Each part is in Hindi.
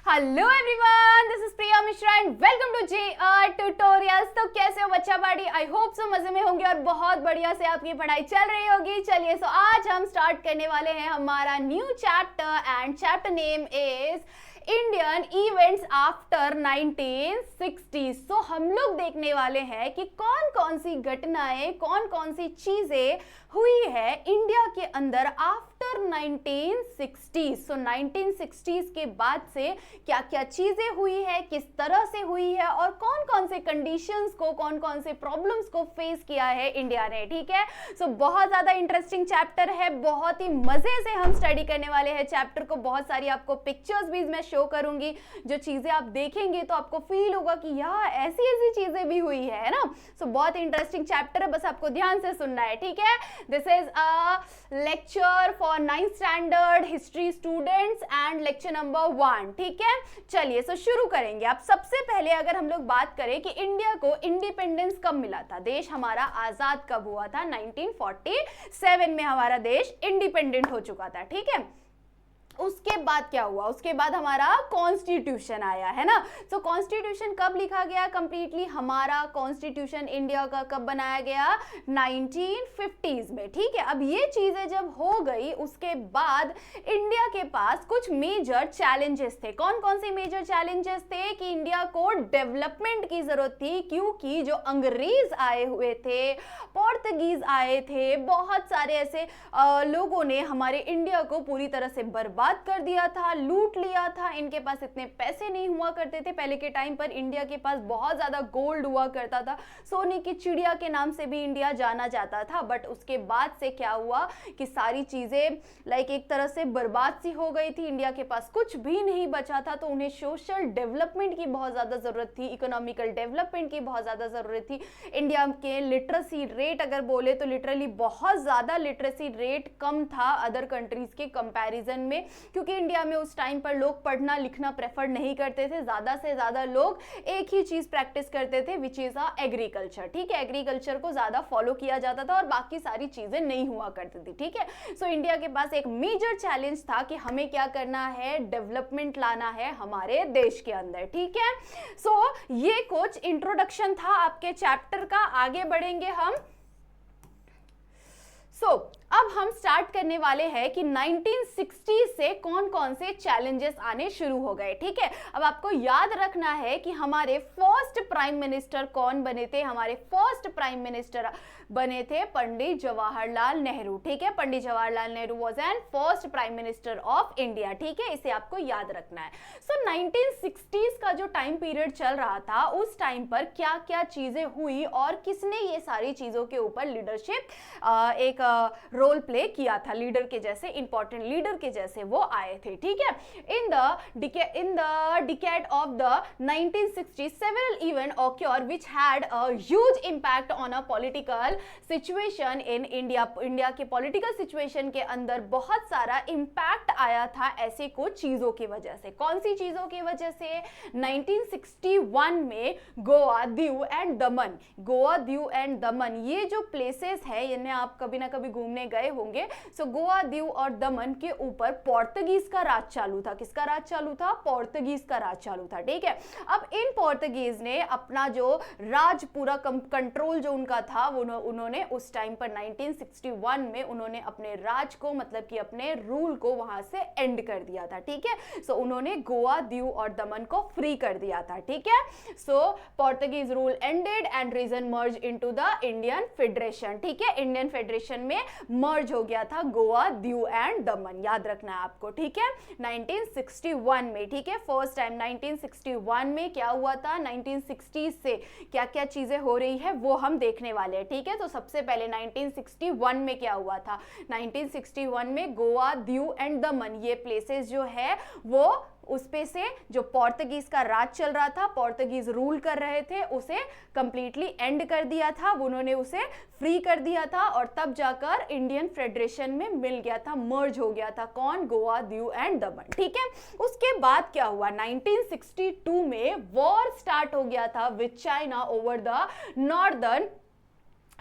Hello everyone, this is Priya Mishra and welcome to JR tutorials. तो कैसे हो बच्चा बाड़ी? आई होप सो मजे में होंगे और बहुत बढ़िया से आपकी पढ़ाई चल रही होगी। चलिए, सो आज हम स्टार्ट करने वाले हैं हमारा new chapter and chapter name is Indian events after 1960। सो हम लोग देखने वाले हैं कि कौन कौन सी घटनाएं, कौन कौन सी चीजें हुई है इंडिया के अंदर आफ्टर 1960। सो 1960s के बाद से क्या क्या चीजें हुई है, किस तरह से हुई है और कौन कौन से कंडीशंस को, कौन कौन से प्रॉब्लम्स को फेस किया है इंडिया ने। ठीक है, सो बहुत ज्यादा इंटरेस्टिंग चैप्टर है, बहुत ही मजे से हम स्टडी करने वाले हैं चैप्टर को। बहुत सारी आपको पिक्चर्स भी मैं शो करूंगी, जो चीजें आप देखेंगे तो आपको फील होगा कि यार ऐसी ऐसी चीजें भी हुई है ना। सो बहुत इंटरेस्टिंग चैप्टर है, बस आपको ध्यान से सुनना है। ठीक है, this is a lecture for 9th standard history students and lecture number 1। ठीक है, चलिए सो शुरू करेंगे। आप सबसे पहले अगर हम लोग बात करें कि इंडिया को इंडिपेंडेंस कब मिला था, देश हमारा आजाद कब हुआ था, 1947 में हमारा देश इंडिपेंडेंट हो चुका था। ठीक है, उसके बाद क्या हुआ, उसके बाद हमारा कॉन्स्टिट्यूशन आया है ना। सो कॉन्स्टिट्यूशन कब लिखा गया कंप्लीटली, हमारा कॉन्स्टिट्यूशन इंडिया का कब बनाया गया, 1950s में। ठीक है, अब ये चीजें जब हो गई उसके बाद इंडिया के पास कुछ मेजर चैलेंजेस थे। कौन कौन से मेजर चैलेंजेस थे कि इंडिया को डेवलपमेंट की जरूरत थी, क्योंकि जो अंग्रेज आए हुए थे, पोर्तुगीज आए थे, बहुत सारे ऐसे लोगों ने हमारे इंडिया को पूरी तरह से बर्बाद कर दिया था, लूट लिया था। इनके पास इतने पैसे नहीं हुआ करते थे पहले के टाइम पर। इंडिया के पास बहुत ज्यादा गोल्ड हुआ करता था, सोने की चिड़िया के नाम से भी इंडिया जाना जाता था। बट उसके बाद से क्या हुआ कि सारी चीजें लाइक एक तरह से बर्बाद सी हो गई थी, इंडिया के पास कुछ भी नहीं बचा था। तो उन्हें सोशल डेवलपमेंट की बहुत ज्यादा जरूरत थी, इकोनॉमिकल डेवलपमेंट की बहुत ज्यादा जरूरत थी। इंडिया के लिटरेसी रेट अगर बोले तो लिटरली बहुत ज्यादा लिटरेसी रेट कम था अदर कंट्रीज के कंपैरिजन में, क्योंकि इंडिया में उस टाइम पर लोग पढ़ना लिखना प्रेफर नहीं करते थे। ज्यादा से ज्यादा लोग एक ही चीज प्रैक्टिस करते थे, विच इज एग्रीकल्चर। ठीक है, एग्रीकल्चर को ज्यादा फॉलो किया जाता था और बाकी सारी चीजें नहीं हुआ करती थी। ठीक है, सो इंडिया के पास एक मेजर चैलेंज था कि हमें क्या करना है, डेवलपमेंट लाना है हमारे देश के अंदर। ठीक है, सो ये कुछ इंट्रोडक्शन था आपके चैप्टर का। आगे बढ़ेंगे हम। अब हम स्टार्ट करने वाले हैं कि 1960 से कौन कौन से चैलेंजेस आने शुरू हो गए। ठीक है, अब आपको याद रखना है कि हमारे फर्स्ट प्राइम मिनिस्टर कौन बने थे। हमारे फर्स्ट प्राइम मिनिस्टर बने थे पंडित जवाहरलाल नेहरू। ठीक है, Pandit Jawaharlal Nehru was an first prime minister of India. ठीक है, इसे आपको याद रखना है। सो 1960s का जो टाइम पीरियड चल रहा था, उस टाइम पर क्या क्या चीजें हुई और किसने ये सारी चीजों के ऊपर लीडरशिप एक रोल प्ले किया था, लीडर के जैसे, इंपॉर्टेंट लीडर के जैसे वो आए थे। ठीक है, in the decade of the 1960s several events occurred which had a huge impact on a political situation in India। India के पॉलिटिकल सिचुएशन के अंदर बहुत सारा इंपैक्ट आया था ऐसे कुछ चीजों की वजह से। कौन सी चीजों की वजह से? 1961 में Goa, Diu and Daman, Goa, Diu and दमन ये जो प्लेसेस है, इन्हें आप कभी ना कभी घूमने गए होंगे। सो गोवा, दीव और दमन के ऊपर पोर्तुगीज का राज चालू था। किसका राज चालू था? पोर्तुगीज का राज चालू था। ठीक है, अब इन पोर्तुगीज ने अपना जो राज पूरा कंट्रोल जो उनका था, वो उन्होंने उस टाइम पर 1961 में उन्होंने अपने राज को, मतलब कि अपने रूल को वहां से एंड कर दिया था। ठीक है, सो उन्होंने गोवा, दीव और दमन को फ्री कर दिया था। ठीक है, so Portuguese rule ended and region merge into the Indian federation. ठीक है, इंडियन फेडरेशन में मर्ज हो गया था गोवा, दीव एंड दमन, याद रखना है आपको। ठीक है, 1961 में। ठीक है, फर्स्ट टाइम 1961 में क्या हुआ था, 1960 से क्या क्या चीजें हो रही है वो हम देखने वाले हैं। ठीक है, तो सबसे पहले 1961 में क्या हुआ था, 1961 में गोवा, दीव एंड दमन ये प्लेसेस जो है वो उस पे से जो पोर्तुगीज का राज चल रहा था, पोर्तुगीज रूल कर रहे थे, उसे कंप्लीटली एंड कर दिया था, उन्होंने उसे फ्री कर दिया था और तब जाकर इंडियन फेडरेशन में मिल गया था, मर्ज हो गया था। कौन? गोवा, दीव एंड दमन। ठीक है, उसके बाद क्या हुआ, 1962 में वॉर स्टार्ट हो गया था with China over the northern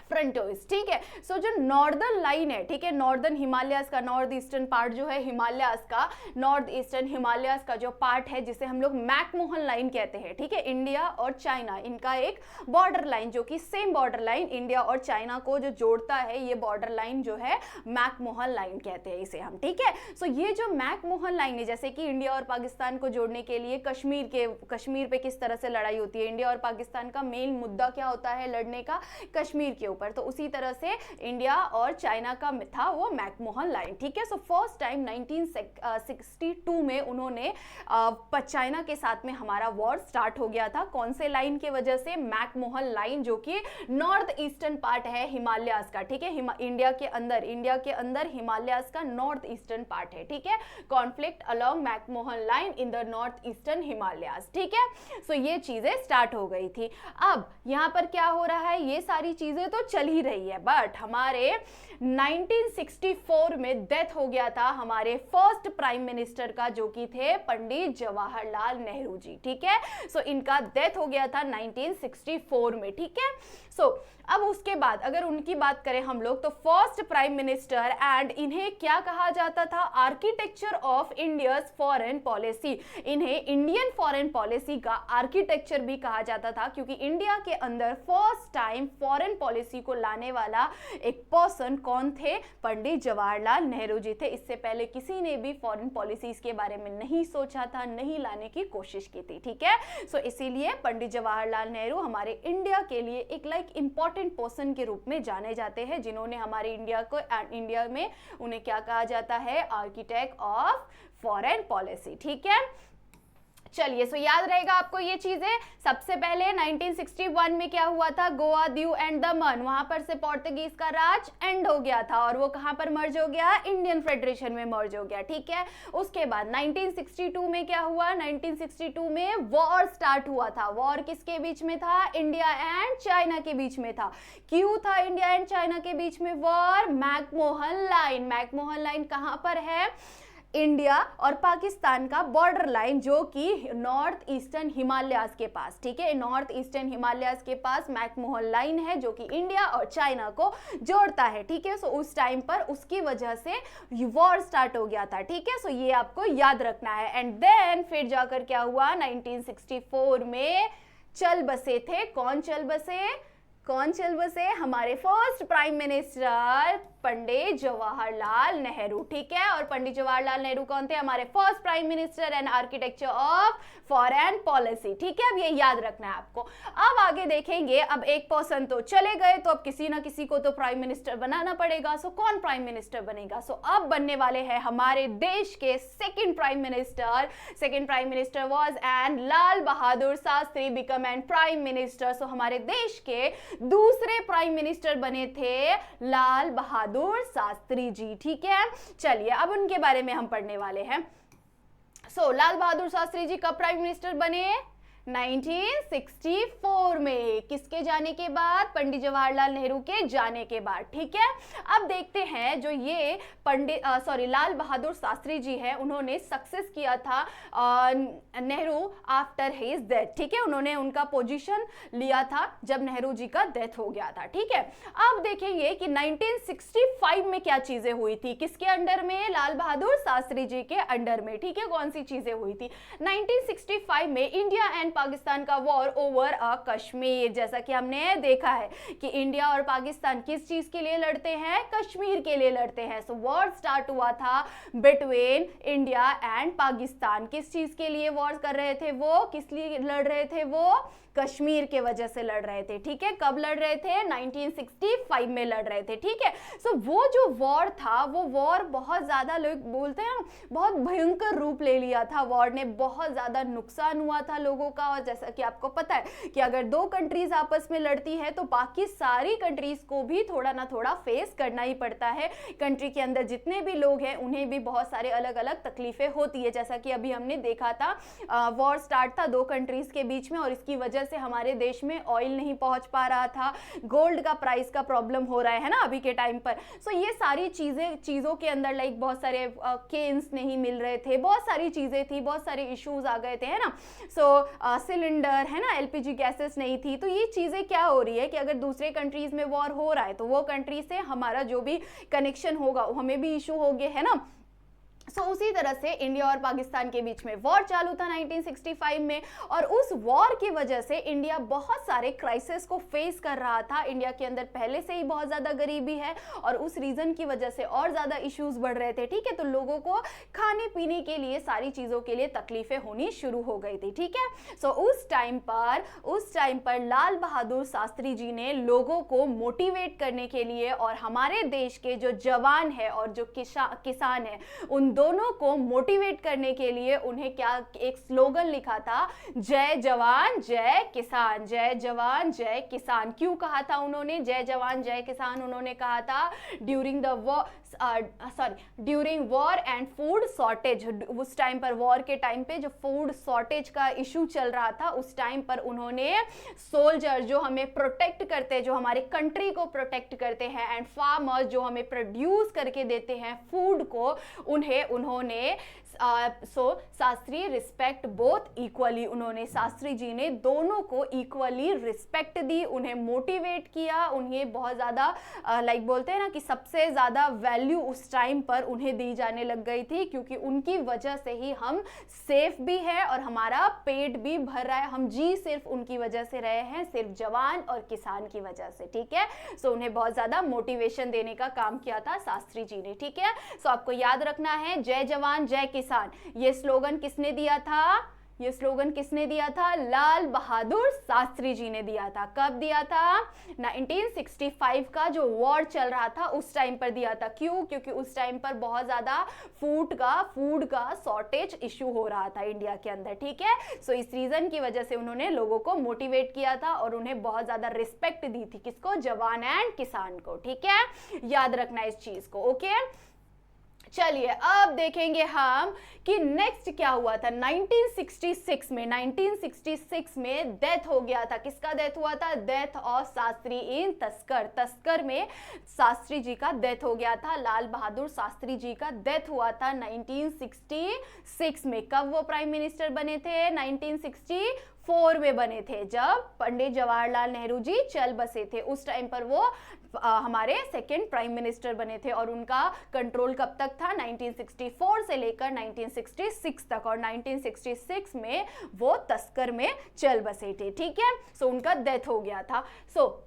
frontiers, ठीक है। सो जो नॉर्दर्न लाइन है, ठीक है, नॉर्दर्न हिमालयाज का, नॉर्थ ईस्टर्न पार्ट जो है हिमालयाज का, नॉर्थ ईस्टर्न हिमालयाज का जो पार्ट है जिसे हम लोग मैकमोहन लाइन कहते हैं, ठीक है, इंडिया और चाइना इनका एक बॉर्डर लाइन जो कि सेम बॉर्डर लाइन इंडिया और चाइना को जो जोड़ता है, ये बॉर्डर लाइन जो है मैकमोहन लाइन कहते हैं इसे हम, ठीक है। सो ये जो मैकमोहन लाइन है, जैसे कि इंडिया और पाकिस्तान को जोड़ने के लिए कश्मीर पे किस तरह से लड़ाई होती है, इंडिया और पाकिस्तान का मेन मुद्दा क्या होता है लड़ने का, कश्मीर के ऊपर, तो उसी तरह से इंडिया और चाइना का था वो मैकमोहन लाइन, ठीक है। सो फर्स्ट टाइम 1962 में उन्होंने चाइना के साथ में हमारा वॉर स्टार्ट हो गया था, कौन से लाइन की वजह से, मैकमोहन लाइन जो कि नॉर्थ ईस्टर्न पार्ट है हिमालयाज का, ठीक है, इंडिया के अंदर हिमालयाज का नॉर्थ ईस्टर्न पार्ट है, ठीक है, conflict along McMahon line in the north eastern Himalayas, ठीक है। सो ये चीजें स्टार्ट हो गई थी। अब यहां पर क्या हो रहा है, ये सारी चीजें तो चल ही रही है, बट हमारे 1964 में डेथ हो गया था हमारे फर्स्ट प्राइम मिनिस्टर का, जो कि थे पंडित जवाहरलाल नेहरू जी, ठीक है। सो इनका डेथ हो गया था 1964 में, ठीक है। सो अब उसके बाद अगर उनकी बात करें हम लोग, तो फर्स्ट प्राइम मिनिस्टर, एंड इन्हें क्या कहा जाता था, architecture of India's foreign policy, इन्हें इंडियन फॉरेन पॉलिसी का आर्किटेक्चर भी कहा जाता था, क्योंकि इंडिया के अंदर फर्स्ट टाइम फॉरेन पॉलिसी को लाने वाला एक पर्सन कौन थे, पंडित जवाहरलाल नेहरू जी थे। इससे पहले किसी ने भी फॉरेन पॉलिसीज के बारे में नहीं सोचा था, नहीं लाने की कोशिश की थी, ठीक है। सो इसीलिए पंडित जवाहरलाल नेहरू हमारे इंडिया के लिए एक इंपॉर्टेंट पर्सन के रूप में जाने जाते हैं, जिन्होंने हमारे इंडिया में उन्हें क्या कहा जाता है, आर्किटेक्ट ऑफ फॉरेन पॉलिसी, ठीक है। चलिए, सो याद रहेगा आपको ये चीजें। सबसे पहले 1961 में क्या हुआ था, गोवा, दीव एंड दमन, वहां पर से पोर्तुगीज का राज एंड हो गया था और वो कहां पर मर्ज हो गया, इंडियन फेडरेशन में मर्ज हो गया, ठीक है। उसके बाद 1962 में क्या हुआ, 1962 में वॉर स्टार्ट हुआ था। वॉर किसके बीच में था, इंडिया एंड चाइना के बीच में था। क्यों था इंडिया एंड चाइना के बीच में war, McMahon line. McMahon line कहां पर है, इंडिया और पाकिस्तान का बॉर्डर लाइन, जो कि नॉर्थ ईस्टर्न हिमालयाज के पास, ठीक है, नॉर्थ ईस्टर्न हिमालयाज के पास मैकमोहन लाइन है, जो कि इंडिया और चाइना को जोड़ता है, ठीक है। सो उस टाइम पर उसकी वजह से वॉर स्टार्ट हो गया था, ठीक है। सो ये आपको याद रखना है। एंड देन फिर जाकर क्या हुआ, 1964 में चल बसे थे, कौन चल बसे, हमारे फर्स्ट प्राइम मिनिस्टर पंडित जवाहरलाल नेहरू, ठीक है। और पंडित जवाहरलाल नेहरू कौन थे, हमारे first prime minister and architecture of foreign policy, ठीक है। अब ये याद रखना है आपको। अब आगे देखेंगे, अब एक पर्सन तो चले गए, तो अब किसी ना किसी को तो प्राइम मिनिस्टर बनाना पड़ेगा। सो कौन प्राइम मिनिस्टर बनेगा, सो अब बनने वाले हैं हमारे देश के second prime minister was and Lal Bahadur Shastri become and prime minister. So हमारे देश के दूसरे प्राइम मिनिस्टर बने थे लाल बहादुर शास्त्री जी, ठीक है। चलिए, अब उनके बारे में हम पढ़ने वाले हैं। सो लाल बहादुर शास्त्री जी कब प्राइम मिनिस्टर बने, 1964 में, किसके जाने के बाद, पंडित जवाहरलाल नेहरू के जाने के बाद, ठीक है। अब देखते हैं जो ये लाल बहादुर शास्त्री जी है, उन्होंने सक्सेस किया था नेहरू आफ्टर हिज डेथ, ठीक है। उन्होंने उनका पोजीशन लिया था जब नेहरू जी का डेथ हो गया था, ठीक है। अब देखेंगे कि 1965 में क्या चीजें हुई थी, किसके अंडर में, लाल बहादुर शास्त्री जी के अंडर में, ठीक है। कौन सी चीजें हुई थी, 1965 में इंडिया एंड पाकिस्तान का वॉर ओवर कश्मीर। जैसा कि हमने देखा है कि इंडिया और पाकिस्तान किस चीज के लिए लड़ते हैं, कश्मीर के लिए लड़ते हैं। सो वॉर स्टार्ट हुआ था बिटवीन इंडिया एंड पाकिस्तान। किस चीज के लिए वॉर कर रहे थे वो, किस लिए लड़ रहे थे वो, कश्मीर के वजह से लड़ रहे थे, ठीक है। कब लड़ रहे थे, 1965 में लड़ रहे थे, ठीक है। सो वो जो वॉर था, वो वॉर बहुत ज्यादा, लोग बोलते हैं बहुत भयंकर रूप ले लिया था वॉर ने, बहुत ज्यादा नुकसान हुआ था लोगों का। और जैसा कि आपको पता है कि अगर दो कंट्रीज आपस में लड़ती है तो बाकी सारी कंट्रीज को भी थोड़ा ना थोड़ा फेस करना ही पड़ता है। कंट्री के अंदर जितने भी लोग हैं उन्हें भी बहुत सारे अलग अलग तकलीफें होती है, जैसा कि अभी हमने देखा था। वॉर स्टार्ट था दो कंट्रीज के बीच में और इसकी वजह से हमारे देश में ऑयल नहीं पहुंच पा रहा था, गोल्ड का प्राइस का प्रॉब्लम हो रहा है ना अभी के टाइम पर। सो ये सारी चीजों के अंदर बहुत सारे केन्स नहीं मिल रहे थे, बहुत सारी चीजें थी, बहुत सारे इश्यूज आ गए थे, है ना। सो सिलेंडर है ना, एलपीजी गैसेस नहीं थी। तो ये चीज़ें क्या हो रही है कि अगर दूसरे कंट्रीज में वॉर हो रहा है तो वो कंट्री से हमारा जो भी कनेक्शन होगा हमें भी इशू हो गया है ना। उसी तरह से इंडिया और पाकिस्तान के बीच में वॉर चालू था 1965 में, और उस वॉर की वजह से इंडिया बहुत सारे क्राइसिस को फेस कर रहा था। इंडिया के अंदर पहले से ही बहुत ज़्यादा गरीबी है और उस रीज़न की वजह से और ज़्यादा इश्यूज बढ़ रहे थे, ठीक है। तो लोगों को खाने पीने के लिए, सारी चीज़ों के लिए तकलीफें होनी शुरू हो गई थी, ठीक है। उस टाइम पर लाल बहादुर शास्त्री जी ने लोगों को मोटिवेट करने के लिए और हमारे देश के जो जवान है और जो किसान है उन दोनों को मोटिवेट करने के लिए उन्हें क्या एक स्लोगन लिखा था, जय जवान जय किसान, जय जवान जय किसान। क्यों कहा था उन्होंने जय जवान जय किसान? उन्होंने कहा था during war and food shortage. उस टाइम पर, वॉर के टाइम पे जो फूड शॉर्टेज का इशू चल रहा था, उस टाइम पर उन्होंने सोल्जर जो हमें प्रोटेक्ट करते हैं, जो हमारे कंट्री को प्रोटेक्ट करते हैं, एंड फार्मर्स जो हमें प्रोड्यूस करके देते हैं फूड को, उन्होंने शास्त्री रिस्पेक्ट बोथ इक्वली। उन्होंने, शास्त्री जी ने दोनों को इक्वली रिस्पेक्ट दी, उन्हें मोटिवेट किया, उन्हें बहुत ज़्यादा लाइक बोलते हैं ना कि सबसे ज़्यादा वैल्यू उस टाइम पर उन्हें दी जाने लग गई थी, क्योंकि उनकी वजह से ही हम सेफ भी है और हमारा पेट भी भर रहा है। हम जी सिर्फ उनकी वजह से रहे हैं, सिर्फ जवान और किसान की वजह से, ठीक है। उन्हें बहुत ज़्यादा मोटिवेशन देने का काम किया था शास्त्री जी ने, ठीक है। आपको याद रखना है जय जवान जय किसान। ये स्लोगन किसने दिया था? ये स्लोगन किसने दिया था? लाल बहादुर शास्त्री जी ने दिया था। कब दिया था? 1965 का जो वॉर चल रहा था उस टाइम पर दिया था। क्यों? क्योंकि उस टाइम पर बहुत ज्यादा फूड का शॉर्टेज इशू हो रहा था इंडिया के अंदर, ठीक है। इस रीजन की वजह से उन्होंने लोगों को मोटिवेट किया था और उन्हें बहुत ज्यादा रिस्पेक्ट दी थी। किसको? जवान एंड किसान को, ठीक है। याद रखना इस चीज को, ओके। चलिए अब देखेंगे हम कि नेक्स्ट क्या हुआ था 1966 में डेथ हो गया था। किसका डेथ हुआ था? डेथ ऑफ शास्त्री इन तस्कर में शास्त्री जी का डेथ हो गया था। लाल बहादुर शास्त्री जी का डेथ हुआ था 1966 में। कब वो प्राइम मिनिस्टर बने थे? 1964 में बने थे, जब पंडित जवाहरलाल नेहरू जी चल बसे थे। उस टाइम पर वो हमारे सेकेंड प्राइम मिनिस्टर बने थे और उनका कंट्रोल कब तक था? 1964 से लेकर 1966 तक, और 1966 में वो तस्कर में चल बसे थे, ठीक है। उनका डेथ हो गया था।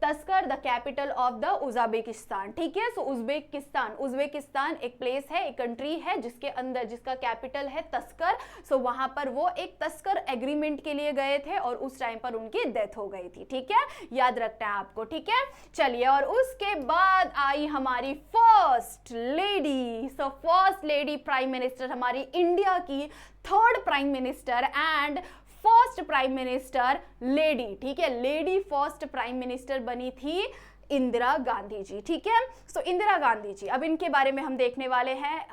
तस्कर the capital of the Uzbekistan, ठीक है। उज़्बेकिस्तान एक प्लेस है, एक कंट्री है जिसके अंदर, जिसका कैपिटल है तस्कर। वहां पर वो एक तस्कर एग्रीमेंट के लिए गए थे और उस टाइम पर उनकी डेथ हो गई थी, ठीक है। याद रखना है आपको, ठीक है। चलिए, और उसके बाद आई हमारी first lady. First lady prime minister, हमारी इंडिया की third prime minister and first prime minister lady, ठीक है। लेडी फर्स्ट प्राइम मिनिस्टर बनी थी इंदिरा गांधी जी, ठीक है। इंदिरा गांधी जी, अब इनके बारे में हम देखने वाले हैं।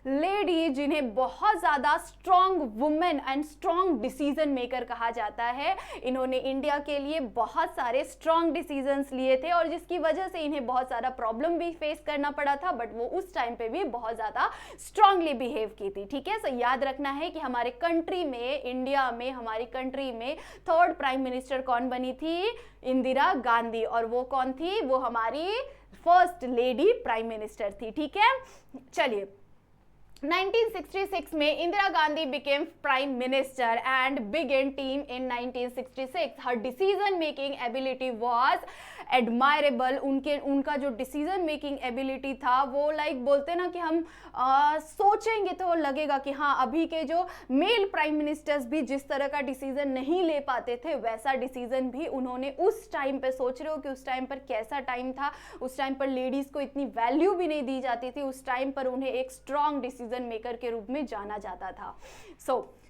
लेडी जिन्हें बहुत ज़्यादा strong women and strong decision maker कहा जाता है। इन्होंने इंडिया के लिए बहुत सारे स्ट्रॉन्ग डिसीजंस लिए थे और जिसकी वजह से इन्हें बहुत सारा प्रॉब्लम भी फेस करना पड़ा था, बट वो उस टाइम पे भी बहुत ज़्यादा स्ट्रांगली बिहेव की थी, ठीक है। याद रखना है कि हमारे कंट्री में, इंडिया में, हमारी कंट्री में थर्ड प्राइम मिनिस्टर कौन बनी थी? इंदिरा गांधी। और वो कौन थी? वो हमारी फर्स्ट लेडी प्राइम मिनिस्टर थी, ठीक है। चलिए, 1966 में Indira Gandhi became prime minister and began team in 1966. Her decision making ability was admirable. उनका जो डिसीजन मेकिंग एबिलिटी था वो लाइक बोलते ना कि हम सोचेंगे तो लगेगा कि हाँ, अभी के जो मेल प्राइम मिनिस्टर्स भी जिस तरह का डिसीजन नहीं ले पाते थे वैसा डिसीजन भी उन्होंने उस टाइम पे, सोच रहे हो कि उस टाइम पर कैसा टाइम था। उस टाइम पर लेडीज को इतनी वैल्यू भी नहीं दी जाती थी। उस टाइम पर उन्हें एक स्ट्रॉन्ग डिसीजन मेकर के रूप में जाना जाता था।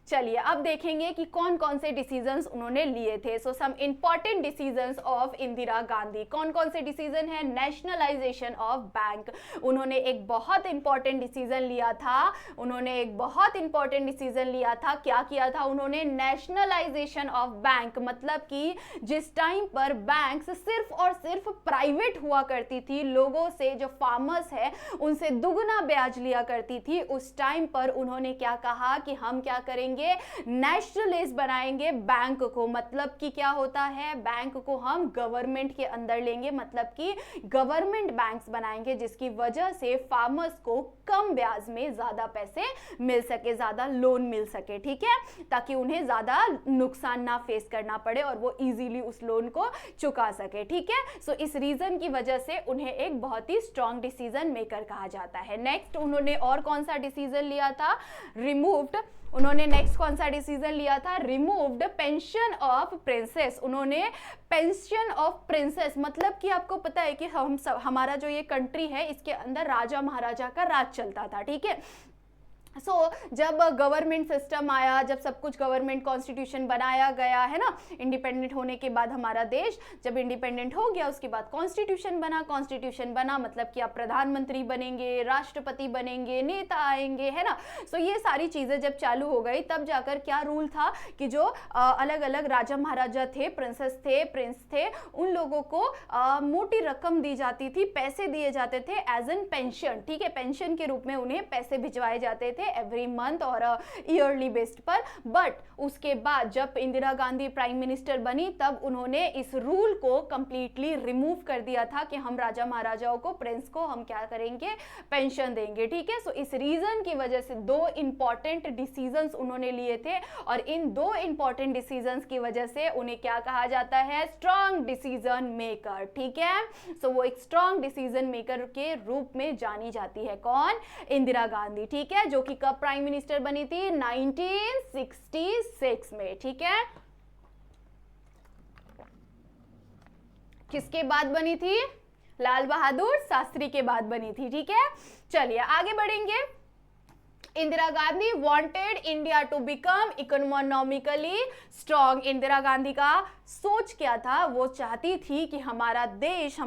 चलिए अब देखेंगे कि कौन कौन से डिसीजंस उन्होंने लिए थे। Some important decisions of Indira Gandhi. कौन कौन से डिसीजन है? Nationalization of bank. उन्होंने एक बहुत इंपॉर्टेंट डिसीजन लिया था। क्या किया था उन्होंने? Nationalisation of bank. मतलब कि जिस टाइम पर बैंक्स सिर्फ और सिर्फ प्राइवेट हुआ करती थी, लोगों से, जो फार्मर्स है उनसे दुगना ब्याज लिया करती थी, उस टाइम पर उन्होंने क्या कहा कि हम क्या करेंगे, नेशनलाइज बनाएंगे बैंक को। मतलब कि क्या होता है, बैंक को हम गवर्नमेंट के अंदर लेंगे, मतलब कि गवर्नमेंट बैंक्स बनाएंगे, जिसकी वजह से फार्मर्स को कम ब्याज में ज्यादा पैसे मिल सके, ज्यादा लोन मिल सके, ठीक है, ताकि उन्हें ज्यादा नुकसान ना फेस करना पड़े और वो इजीली उस लोन को चुका सके, ठीक है। सो इस रीजन की वजह से उन्हें एक बहुत ही स्ट्रॉन्ग डिसीजन मेकर कहा जाता है। नेक्स्ट उन्होंने और कौन सा डिसीजन लिया था, उन्होंने नेक्स्ट कौन सा डिसीजन लिया था, रिमूव्ड पेंशन ऑफ प्रिंसेस। उन्होंने पेंशन ऑफ प्रिंसेस, मतलब कि आपको पता है कि हमारा जो ये कंट्री है इसके अंदर राजा महाराजा का राज चलता था, ठीक है। जब गवर्नमेंट सिस्टम आया, जब सब कुछ गवर्नमेंट कॉन्स्टिट्यूशन बनाया गया है ना, इंडिपेंडेंट होने के बाद हमारा देश जब इंडिपेंडेंट हो गया उसके बाद कॉन्स्टिट्यूशन बना मतलब कि आप प्रधानमंत्री बनेंगे, राष्ट्रपति बनेंगे, नेता आएंगे, है ना। ये सारी चीजें जब चालू हो गई तब जाकर क्या रूल था कि जो अलग अलग राजा महाराजा थे, प्रिंसेस थे, प्रिंस थे, उन लोगों को मोटी रकम दी जाती थी, पैसे दिए जाते थे एज एन पेंशन, ठीक है, पेंशन के रूप में उन्हें पैसे भिजवाए जाते थे एवरी मंथ और ईयरली बेस्ड पर। बट उसके बाद जब इंदिरा गांधी प्राइम मिनिस्टर बनी तब उन्होंने इस रूल को कंप्लीटली रिमूव कर दिया था कि हम राजा महाराजाओं को, प्रिंस को हम क्या करेंगे, पेंशन देंगे, ठीक है। इस रीजन की वजह से दो इंपॉर्टेंट डिसीजंस उन्होंने लिए थे और इन दो इंपॉर्टेंट डिसीजंस की वजह से उन्हें क्या कहा जाता है, स्ट्रॉन्ग डिसीजन मेकर, ठीक है। वो एक स्ट्रॉन्ग डिसीजन मेकर के रूप में जानी जाती है, कौन, इंदिरा गांधी, ठीक है, जो कि कब प्राइम मिनिस्टर बनी थी, 1966 में, ठीक है। किसके बाद बनी थी, लाल बहादुर शास्त्री के बाद बनी थी, ठीक है। चलिए आगे बढ़ेंगे। Indira Gandhi wanted India to become economically strong. Indira Gandhi का सोच क्या था, वो चाहती थी कि हमारा देश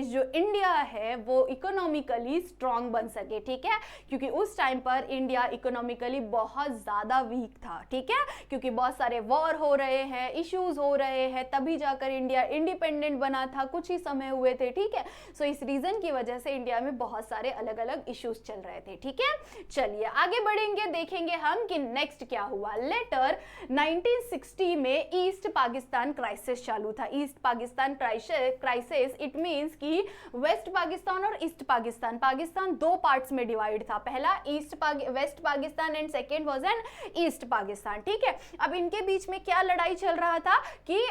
जो इंडिया है वो इकोनॉमिकली स्ट्रॉन्ग बन सके, ठीक है, क्योंकि उस टाइम पर इंडिया इकोनॉमिकली बहुत ज्यादा वीक था, ठीक है, क्योंकि बहुत सारे वॉर हो रहे हैं, इश्यूज हो रहे हैं, तभी जाकर इंडिया इंडिपेंडेंट बना था, कुछ ही समय हुए थे, ठीक है। इस रीजन की वजह से इंडिया में बहुत सारे अलग अलग इश्यूज चल रहे थे, ठीक है। चलिए आगे बढ़ेंगे, देखेंगे हम कि नेक्स्ट क्या हुआ। लेटर 1960 में ईस्ट पाकिस्तान क्राइसिस चालू था। East Pakistan crisis it means कि वेस्ट पाकिस्तान और ईस्ट पाकिस्तान दो पार्ट्स में डिवाइड था, पहला west Pakistan and second was an east Pakistan, ठीक है। अब इनके बीच में क्या लड़ाई चल रहा था कि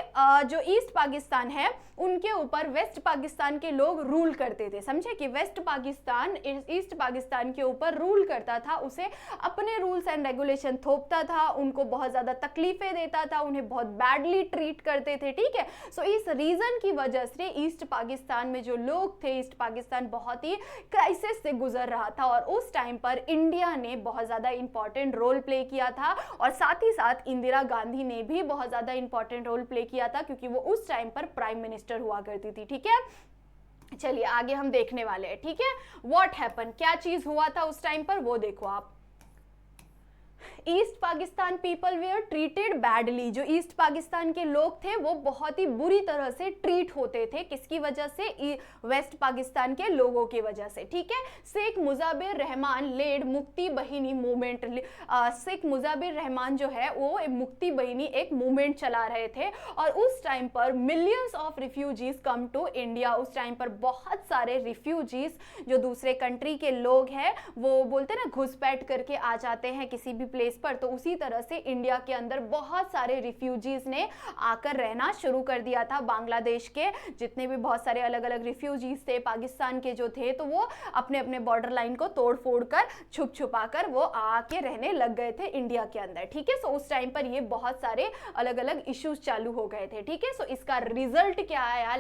जो ईस्ट पाकिस्तान है उनके ऊपर वेस्ट पाकिस्तान के लोग रूल करते थे, समझे कि वेस्ट पाकिस्तान ईस्ट पाकिस्तान के ऊपर रूल करता था, उसे अपने रूल्स एंड रेगुलेशन थोपता था, उनको बहुत ज्यादा तकलीफें देता था, उन्हें बहुत बैडली ट्रीट करते थे, ठीक है। इस रीजन की वजह से ईस्ट पाकिस्तान में जो लोग थे, ईस्ट पाकिस्तान बहुत ही क्राइसिस से गुजर रहा था और उस टाइम पर इंडिया ने बहुत ज्यादा इंपॉर्टेंट रोल प्ले किया था और साथ ही साथ इंदिरा गांधी ने भी बहुत ज्यादा इंपॉर्टेंट रोल प्ले किया था क्योंकि वो उस टाइम पर प्राइम मिनिस्टर हुआ करती थी, ठीक है। चलिए आगे हम देखने वाले हैं, ठीक है। व्हाट हैपन, क्या चीज हुआ था उस टाइम पर, वो देखो आप। East Pakistan people were treated badly. जो ईस्ट पाकिस्तान के लोग थे वो बहुत ही बुरी तरह से ट्रीट होते थे, किसकी वजह से, वेस्ट पाकिस्तान के लोगों की वजह से, ठीक है। शेख मुजाबिर रहमान लेड मुक्ति बहिनी मूवमेंट। शेख मुजाबिर रहमान जो है वो मुक्ति बहिनी एक मूवमेंट चला रहे थे और उस टाइम पर millions of refugees come to India. उस टाइम पर बहुत सारे रिफ्यूजीज जो दूसरे कंट्री के लोग हैं वो बोलते ना घुसपैठ करके आ जाते हैं किसी भी प्लेस पर, तो उसी तरह से इंडिया के अंदर बहुत सारे रिफ्यूजीज ने आकर रहना शुरू कर दिया था। बांग्लादेश के जितने भी बहुत सारे अलग अलग रिफ्यूजीज थे, पाकिस्तान के जो थे, तो वो अपने अपने बॉर्डर लाइन को तोड़ फोड़ कर छुप छुपा कर वो आके रहने लग गए थे इंडिया के अंदर, ठीक है। उस टाइम पर ये बहुत सारे अलग अलग इश्यूज चालू हो गए थे, ठीक है। इसका रिजल्ट क्या आया,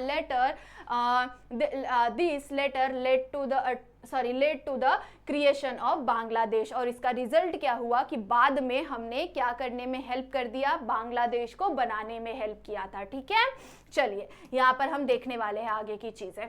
this later led to the creation of Bangladesh. और इसका रिजल्ट क्या हुआ कि बाद में हमने क्या करने में हेल्प कर दिया, बांग्लादेश को बनाने में हेल्प किया था, ठीक है। चलिए यहाँ पर हम देखने वाले हैं आगे की चीजें।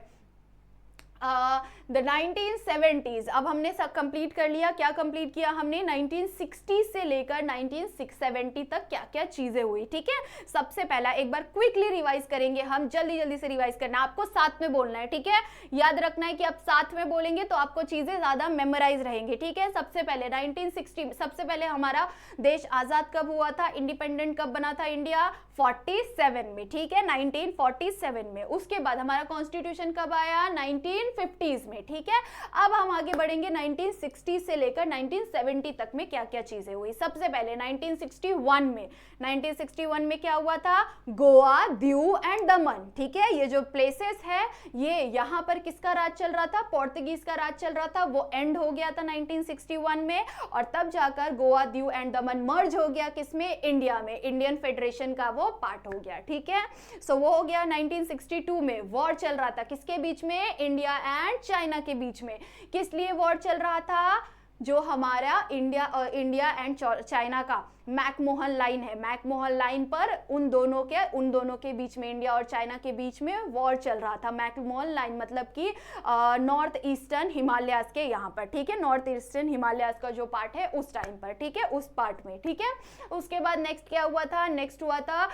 The 1970s। अब हमने सब कंप्लीट कर लिया। क्या कंप्लीट किया हमने? 1960 से लेकर 1970 तक क्या क्या चीजें हुई, ठीक है। सबसे पहला एक बार क्विकली रिवाइज करेंगे हम, जल्दी जल्दी से रिवाइज करना, आपको साथ में बोलना है, ठीक है। याद रखना है कि आप साथ में बोलेंगे तो आपको चीजें ज्यादा मेमोराइज रहेंगी, ठीक है। सबसे पहले 1960, सबसे पहले हमारा देश आजाद कब हुआ था, इंडिपेंडेंट कब बना था इंडिया? 47 में, ठीक है, 1947 में। उसके बाद हमारा कॉन्स्टिट्यूशन कब आया? 1950s में, ठीक है। अब हम आगे बढ़ेंगे 1960 से लेकर 1970 तक में क्या क्या चीजें हुई। सबसे पहले 1961 में, 1961 में क्या हुआ था? गोवा, दीव एंड दमन, ठीक है। ये जो प्लेसेस है, ये यहाँ पर किसका राज चल रहा था? पोर्तुगीज का राज चल रहा था। वो एंड हो गया था 1961 में, और तब जाकर गोवा, दीव एंड दमन मर्ज हो गया किसमें? इंडिया में, इंडियन फेडरेशन का वो पार्ट हो गया, ठीक है। सो वो हो गया 1962 में। वॉर चल रहा था किसके बीच में? इंडिया एंड चाइना के बीच में। किस लिए वॉर चल रहा था? जो हमारा इंडिया एंड चाइना का मैकमोहन लाइन है, मैकमोहन लाइन पर उन दोनों के बीच में, इंडिया और चाइना के बीच में वॉर चल रहा था। मैकमोहन लाइन मतलब कि नॉर्थ ईस्टर्न हिमालयाज के यहाँ पर, ठीक है, नॉर्थ ईस्टर्न हिमालयाज का जो पार्ट है उस टाइम पर, ठीक है, उस पार्ट में, ठीक है। उसके बाद नेक्स्ट क्या हुआ था? नेक्स्ट हुआ था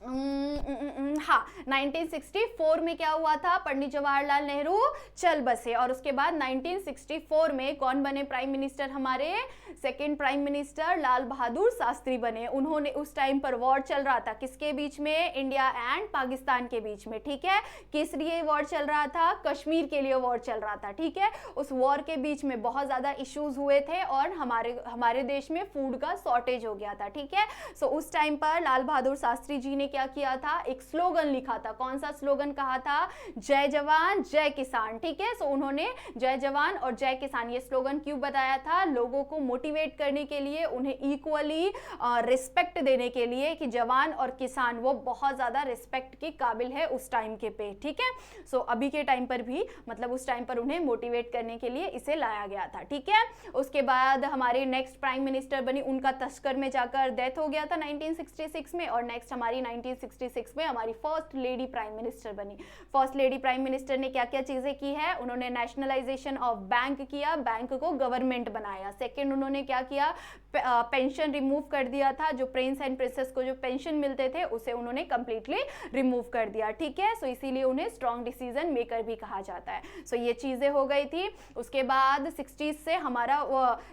हाँ, 1964 में क्या हुआ था? पंडित जवाहरलाल नेहरू चल बसे। और उसके बाद 1964 में कौन बने प्राइम मिनिस्टर? हमारे सेकंड प्राइम मिनिस्टर लाल बहादुर शास्त्री बने। उन्होंने, उस टाइम पर वॉर चल रहा था किसके बीच में? इंडिया एंड पाकिस्तान के बीच में, ठीक है। किस लिए वॉर चल रहा था? कश्मीर के लिए वॉर चल रहा था, ठीक है। उस वॉर के बीच में बहुत ज्यादा इश्यूज हुए थे और हमारे देश में फूड का शॉर्टेज हो गया था, ठीक है। सो उस टाइम पर लाल बहादुर शास्त्री जी ने क्या किया था? एक स्लोगन लिखा था। कौन सा स्लोगन कहा था? जय जवान जय किसान, ठीक है। सो उन्होंने जय जवान और जय किसान ये स्लोगन क्यों बताया था? लोगों को मोटिवेट करने के लिए, उन्हें इक्वली रिस्पेक्ट देने के लिए कि जवान और किसान वो बहुत ज्यादा रिस्पेक्ट के काबिल है उस टाइम के पे, ठीक है। सो अभी के टाइम पर भी, मतलब उस टाइम पर उन्हें मोटिवेट करने के लिए इसे लाया गया था, ठीक है। उसके बाद हमारे नेक्स्ट प्राइम मिनिस्टर बनी, उनका तस्कर में जाकर डेथ हो गया था 1966 में। और नेक्स्ट हमारी 1966 में हमारी फर्स्ट लेडी प्राइम मिनिस्टर बनी। फर्स्ट लेडी प्राइम मिनिस्टर ने क्या क्या चीजें की है? उन्होंने नेशनलाइजेशन ऑफ बैंक किया, बैंक को गवर्नमेंट बनाया। सेकंड, उन्होंने क्या किया? पेंशन रिमूव कर दिया था। जो प्रिंस एंड प्रिंसेस को जो पेंशन मिलते थे उसे उन्होंने कंप्लीटली रिमूव कर दिया, ठीक है। सो इसीलिए उन्हें स्ट्रॉन्ग डिसीजन मेकर भी कहा जाता है। सो ये चीजें हो गई थी। उसके बाद 60s से हमारा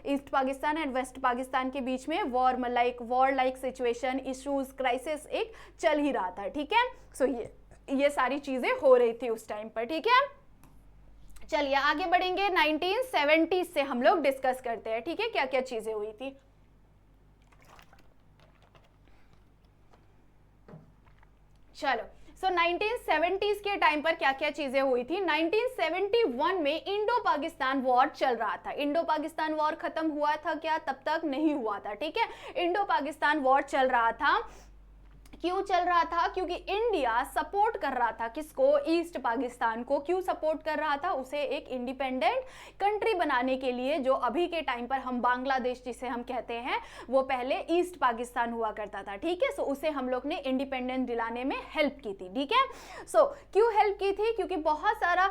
east Pakistan and west Pakistan के बीच में war like situation, issues, crisis एक चल ही रहा था, ठीक है। सो ये सारी चीजें हो रही थी उस टाइम पर, ठीक है। चलिए आगे बढ़ेंगे। 1970s से हम लोग डिस्कस करते हैं, ठीक है, क्या क्या चीजें हुई थी। चलो, सो 1970s के टाइम पर क्या क्या चीजें हुई थी? 1971 में इंडो पाकिस्तान वॉर चल रहा था। इंडो पाकिस्तान वॉर खत्म हुआ था क्या? तब तक नहीं हुआ था, ठीक है। इंडो पाकिस्तान वॉर चल रहा था। क्यों चल रहा था? क्योंकि इंडिया सपोर्ट कर रहा था किसको? ईस्ट पाकिस्तान को। क्यों सपोर्ट कर रहा था? उसे एक इंडिपेंडेंट कंट्री बनाने के लिए, जो अभी के टाइम पर हम बांग्लादेश जिसे हम कहते हैं, वो पहले ईस्ट पाकिस्तान हुआ करता था, ठीक है। सो उसे हम लोग ने इंडिपेंडेंस दिलाने में हेल्प की थी, ठीक है। सो क्यों हेल्प की थी? क्योंकि बहुत सारा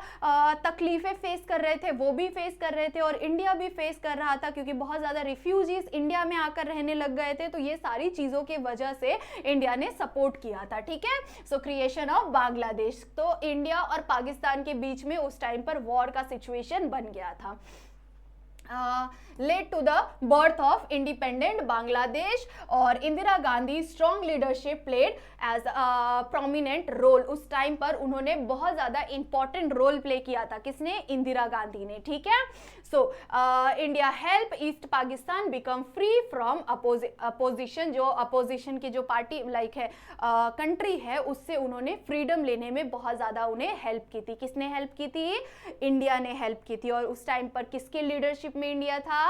तकलीफें फेस कर रहे थे, वो भी फेस कर रहे थे और इंडिया भी फेस कर रहा था, क्योंकि बहुत ज्यादा रिफ्यूजीज इंडिया में आकर रहने लग गए थे। तो ये सारी चीजों की वजह से इंडिया ने सपोर्ट किया था, ठीक है। सो क्रिएशन ऑफ बांग्लादेश, तो इंडिया और पाकिस्तान के बीच में उस टाइम पर वॉर का सिचुएशन बन गया था। led to the birth of independent Bangladesh और Indira Gandhi strong leadership played as prominent role. उस टाइम पर उन्होंने बहुत ज्यादा इंपॉर्टेंट रोल प्ले किया था। किसने? इंदिरा गांधी ने, ठीक है। So India help east Pakistan become free from opposition, जो अपोजिशन की जो पार्टी लाइक है कंट्री है, उससे उन्होंने फ्रीडम लेने में बहुत ज्यादा उन्हें हेल्प की थी। किसने हेल्प की थी? इंडिया ने हेल्प की थी। और उस टाइम पर किसके लीडरशिप में इंडिया था?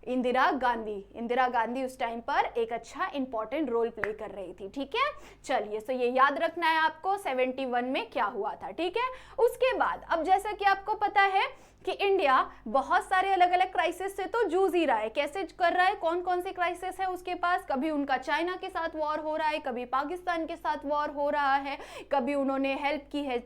इंदिरा गांधी। इंदिरा गांधी उस टाइम पर एक अच्छा इंपॉर्टेंट रोल प्ले कर रही थी, ठीक है। चलिए, सो ये याद रखना है आपको 71 में क्या हुआ था, ठीक है। उसके बाद अब जैसा कि आपको पता है कि इंडिया बहुत सारे अलग अलग क्राइसिस से तो जूझ ही रहा है। कैसे कर रहा है, कौन कौन से क्राइसिस है उसके पास? कभी उनका चाइना के साथ वॉर हो रहा है, कभी पाकिस्तान के साथ वॉर हो रहा है, कभी उन्होंने हेल्प की है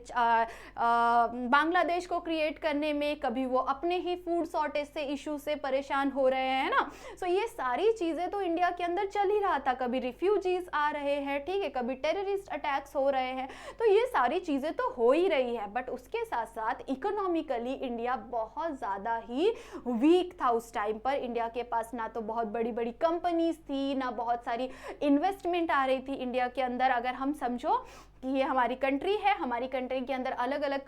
बांग्लादेश को क्रिएट करने में, कभी वो अपने ही फूड शॉर्टेज से इशू से परेशान हो रहे हैं ना। सो ये सारी चीजें तो इंडिया के अंदर चल ही रहा था। कभी रिफ्यूजीज आ रहे हैं, ठीक है, कभी टेररिस्ट अटैक्स हो रहे हैं, तो ये सारी चीजें तो हो ही रही है। बट उसके साथ साथ इकोनॉमिकली इंडिया बहुत ज्यादा ही वीक था उस टाइम पर। इंडिया के पास ना तो बहुत बड़ी बड़ी कंपनीज थी, ना बहुत सारी इन्वेस्टमेंट आ रही थी इंडिया के अंदर। अगर हम समझो कि ये हमारी कंट्री है, हमारी कंट्री के अंदर अलग अलग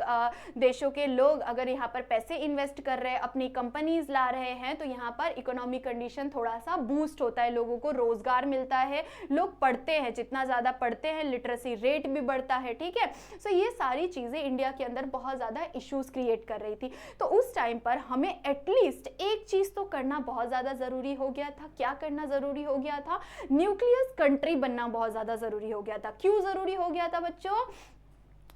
देशों के लोग अगर यहाँ पर पैसे इन्वेस्ट कर रहे हैं, अपनी कंपनीज ला रहे हैं, तो यहाँ पर इकोनॉमिक कंडीशन थोड़ा सा बूस्ट होता है, लोगों को रोजगार मिलता है, लोग पढ़ते हैं, जितना ज़्यादा पढ़ते हैं लिटरेसी रेट भी बढ़ता है, ठीक है। सो ये सारी चीज़ें इंडिया के अंदर बहुत ज़्यादा इश्यूज क्रिएट कर रही थी। तो उस टाइम पर हमें एटलीस्ट एक चीज़ तो करना बहुत ज़्यादा ज़रूरी हो गया था। क्या करना ज़रूरी हो गया था? न्यूक्लियस कंट्री बनना बहुत ज़्यादा ज़रूरी हो गया था। क्यों ज़रूरी हो गया था बच्चों?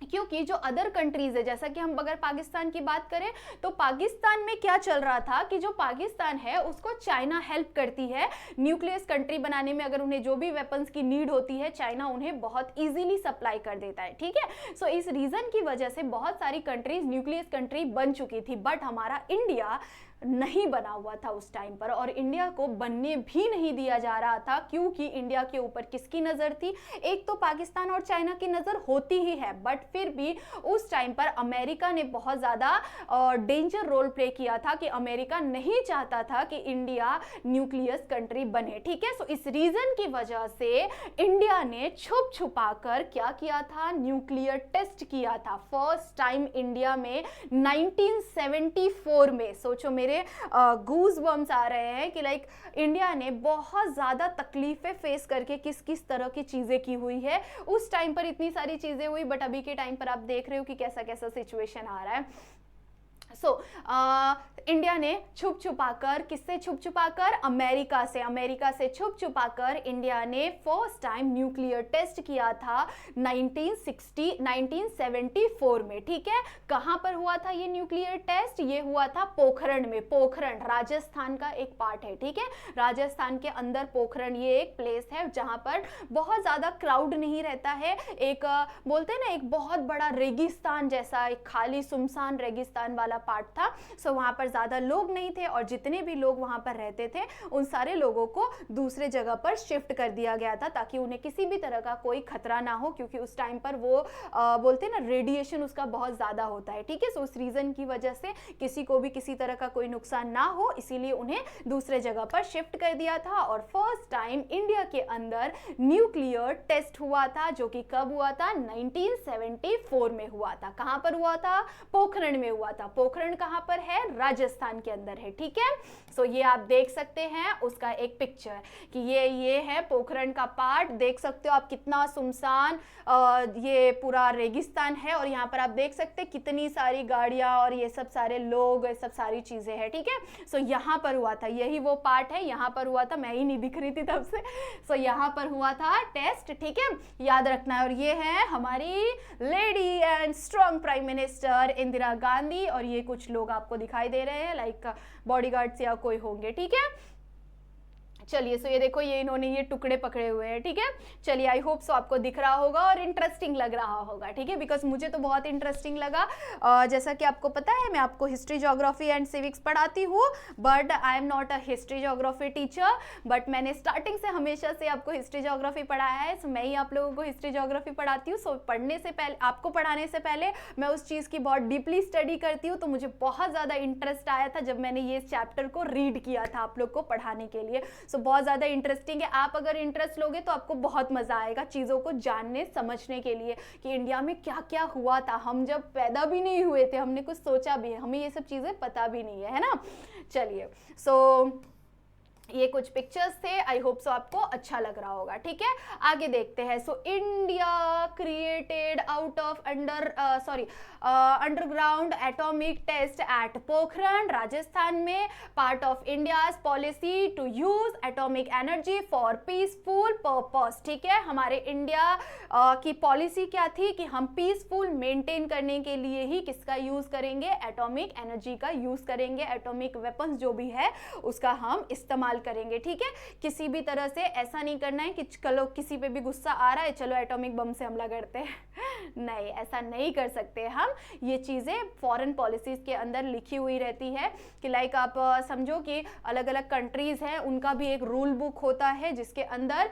क्योंकि जो अदर कंट्रीज है, जैसा कि हम अगर पाकिस्तान की बात करें तो पाकिस्तान में क्या चल रहा था कि जो पाकिस्तान है उसको चाइना हेल्प करती है न्यूक्लियस कंट्री बनाने में। अगर उन्हें जो भी वेपन्स की नीड होती है, चाइना उन्हें बहुत इजीली सप्लाई कर देता है, ठीक है। सो इस रीजन की वजह से बहुत सारी कंट्रीज न्यूक्लियस कंट्री बन चुकी थी, बट हमारा इंडिया नहीं बना हुआ था उस टाइम पर, और इंडिया को बनने भी नहीं दिया जा रहा था। क्योंकि इंडिया के ऊपर किसकी नजर थी? एक तो पाकिस्तान और चाइना की नजर होती ही है, बट फिर भी उस टाइम पर अमेरिका ने बहुत ज्यादा डेंजर रोल प्ले किया था कि अमेरिका नहीं चाहता था कि इंडिया न्यूक्लियस कंट्री बने, ठीक है। सो इस रीजन की वजह से इंडिया ने छुप छुपा कर क्या किया था? न्यूक्लियर टेस्ट किया था फर्स्ट टाइम इंडिया में 1974 में। सोचो, मेरे गूज बम्स आ रहे हैं कि लाइक इंडिया ने बहुत ज़्यादा तकलीफें फेस करके किस किस तरह की चीज़ें की हुई है। उस टाइम पर इतनी सारी चीज़ें हुई, बट अभी के टाइम पर आप देख रहे हो कि कैसा कैसा सिचुएशन आ रहा है। इंडिया ने छुप छुपाकर, किससे छुप छुपाकर? अमेरिका से छुप छुपाकर इंडिया ने फर्स्ट टाइम न्यूक्लियर टेस्ट किया था 1974 में, ठीक है। कहां पर हुआ था ये न्यूक्लियर टेस्ट? ये हुआ था पोखरण में। पोखरण राजस्थान का एक पार्ट है, ठीक है। राजस्थान के अंदर पोखरण ये एक प्लेस है जहां पर बहुत ज्यादा क्राउड नहीं रहता है। एक बोलते हैं ना, एक बहुत बड़ा रेगिस्तान जैसा, एक खाली सुनसान रेगिस्तान वाला पार्ट था। सो वहां पर ज्यादा लोग नहीं थे, और जितने भी लोग वहां पर रहते थे उन सारे लोगों को दूसरे जगह पर शिफ्ट कर दिया गया था, ताकि उन्हें किसी भी तरह का कोई खतरा ना हो। क्योंकि उस टाइम पर वो बोलते हैं ना, रेडिएशन उसका बहुत ज्यादा होता है, ठीक है। सो उस रीजन की वजह से किसी को भी किसी तरह का कोई नुकसान ना हो, इसीलिए उन्हें दूसरे जगह पर शिफ्ट कर दिया था। और फर्स्ट टाइम इंडिया के अंदर न्यूक्लियर टेस्ट हुआ था, जो कि कब हुआ था? 1974 में हुआ था। कहां पर हुआ था? पोखरण में हुआ था। पोखरण कहां पर है? राजस्थान के अंदर है, ठीक है। सो ये आप देख सकते हैं उसका एक पिक्चर कि ये है पोखरण का पार्ट। देख सकते हो आप कितना सुनसान ये पूरा रेगिस्तान है, और यहाँ पर आप देख सकते हैं कितनी सारी गाड़ियां और ये सब सारे लोग, ये सब सारी चीजें हैं, ठीक है। सो यहाँ पर हुआ था, यही वो पार्ट है, यहाँ पर हुआ था। मैं ही नहीं दिख रही थी तब से। सो यहाँ पर हुआ था टेस्ट, ठीक है, याद रखना है। और ये है हमारी lady and strong prime minister Indira Gandhi, और ये कुछ लोग आपको दिखाई दे रहे हैं, लाइक बॉडीगार्ड्स या कोई होंगे, ठीक है। चलिए, सो ये देखो, ये इन्होंने ये टुकड़े पकड़े हुए हैं, ठीक है। चलिए, आई होप सो आपको दिख रहा होगा और इंटरेस्टिंग लग रहा होगा, ठीक है, बिकॉज मुझे तो बहुत इंटरेस्टिंग लगा। जैसा कि आपको पता है, मैं आपको हिस्ट्री, ज्योग्राफी एंड सिविक्स पढ़ाती हूँ, but I am not a history geography teacher. But मैंने स्टार्टिंग से हमेशा से आपको हिस्ट्री ज्योग्राफी पढ़ाया है, सो मैं ही आप लोगों को हिस्ट्री ज्योग्राफी पढ़ाती हूँ। सो पढ़ने से पहले, आपको पढ़ाने से पहले मैं उस चीज़ की बहुत डीपली स्टडी करती हूँ। तो मुझे बहुत ज़्यादा इंटरेस्ट आया था जब मैंने ये चैप्टर को रीड किया था आप लोग को पढ़ाने के लिए। सो बहुत ज़्यादा इंटरेस्टिंग है। आप अगर इंटरेस्ट लोगे तो आपको बहुत मज़ा आएगा चीज़ों को जानने समझने के लिए कि इंडिया में क्या क्या हुआ था। हम जब पैदा भी नहीं हुए थे, हमने कुछ सोचा भी है, हमें ये सब चीज़ें पता भी नहीं है, है ना। चलिए, सो ये कुछ पिक्चर्स थे, आई होप सो आपको अच्छा लग रहा होगा। ठीक है, आगे देखते हैं। So India created out of underground atomic test at Pokhran Rajasthan में, part of India's policy to use atomic energy for peaceful purpose. ठीक है, हमारे इंडिया की पॉलिसी क्या थी कि हम पीसफुल मेंटेन करने के लिए ही किसका यूज करेंगे, एटॉमिक एनर्जी का यूज करेंगे, एटॉमिक वेपन्स जो भी है उसका हम इस्तेमाल करेंगे। ठीक है, किसी भी तरह से ऐसा नहीं करना है कि चलो किसी पे भी गुस्सा आ रहा है चलो एटॉमिक बम से हमला करते हैं नहीं, ऐसा नहीं कर सकते हम। ये चीजें फॉरेन पॉलिसीज के अंदर लिखी हुई रहती है कि लाइक आप समझो कि अलग अलग कंट्रीज हैं, उनका भी एक रूल बुक होता है जिसके अंदर